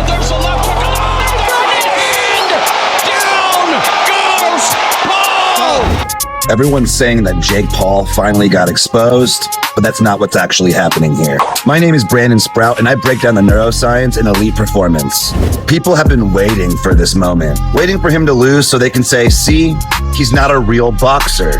There's the left hook. Oh, the right hand! Down goes Paul! Everyone's saying that Jake Paul finally got exposed, but that's not what's actually happening here. My name is Brandon Sprout, and I break down the neuroscience in elite performance. People have been waiting for this moment, waiting for him to lose so they can say, see, he's not a real boxer.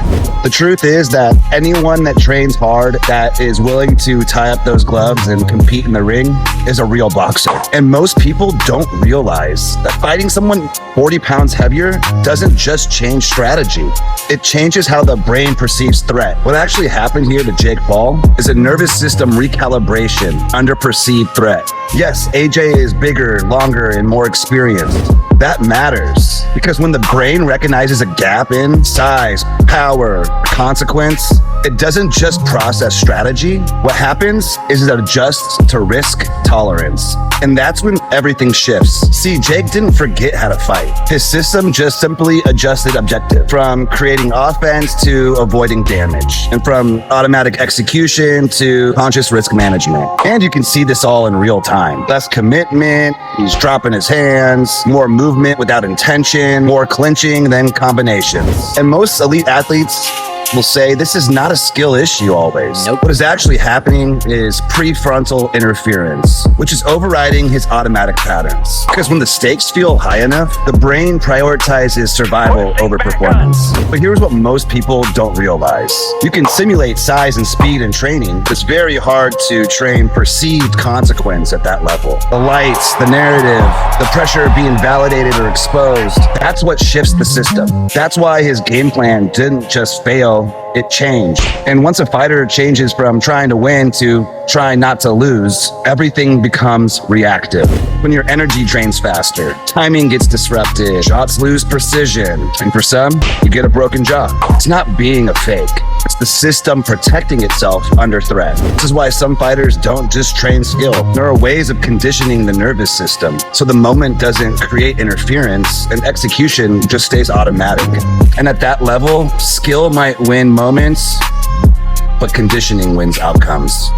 The truth is that anyone that trains hard, that is willing to tie up those gloves and compete in the ring, is a real boxer. And most people don't realize that fighting someone 40 pounds heavier doesn't just change strategy. It changes how the brain perceives threat. What actually happened here to Jake Paul is a nervous system recalibration under perceived threat. Yes, AJ is bigger, longer, and more experienced. That matters because when the brain recognizes a gap in size, power, consequence, it doesn't just process strategy. What happens is it adjusts to risk tolerance. And that's when everything shifts. See, Jake didn't forget how to fight. His system just simply adjusted objective from creating offense to avoiding damage, and from automatic execution to conscious risk management. And you can see this all in real time. Less commitment, he's dropping his hands, more movement without intention, more clinching than combinations. And most elite athletes will say this is not a skill issue always. Nope. What is actually happening is prefrontal interference, which is overriding his automatic patterns. Because when the stakes feel high enough, the brain prioritizes survival over performance. But here's what most people don't realize. You can simulate size and speed in training, but it's very hard to train perceived consequence at that level. The lights, the narrative, the pressure of being validated or exposed, that's what shifts the system. That's why his game plan didn't just fail, it changed. And once a fighter changes from trying to win to trying not to lose, everything becomes reactive. When your energy drains faster, timing gets disrupted, shots lose precision, and for some, you get a broken jaw. It's not being a fake. It's the system protecting itself under threat. This is why some fighters don't just train skill. There are ways of conditioning the nervous system so the moment doesn't create interference and execution just stays automatic. And at that level, skill might win moments, but conditioning wins outcomes.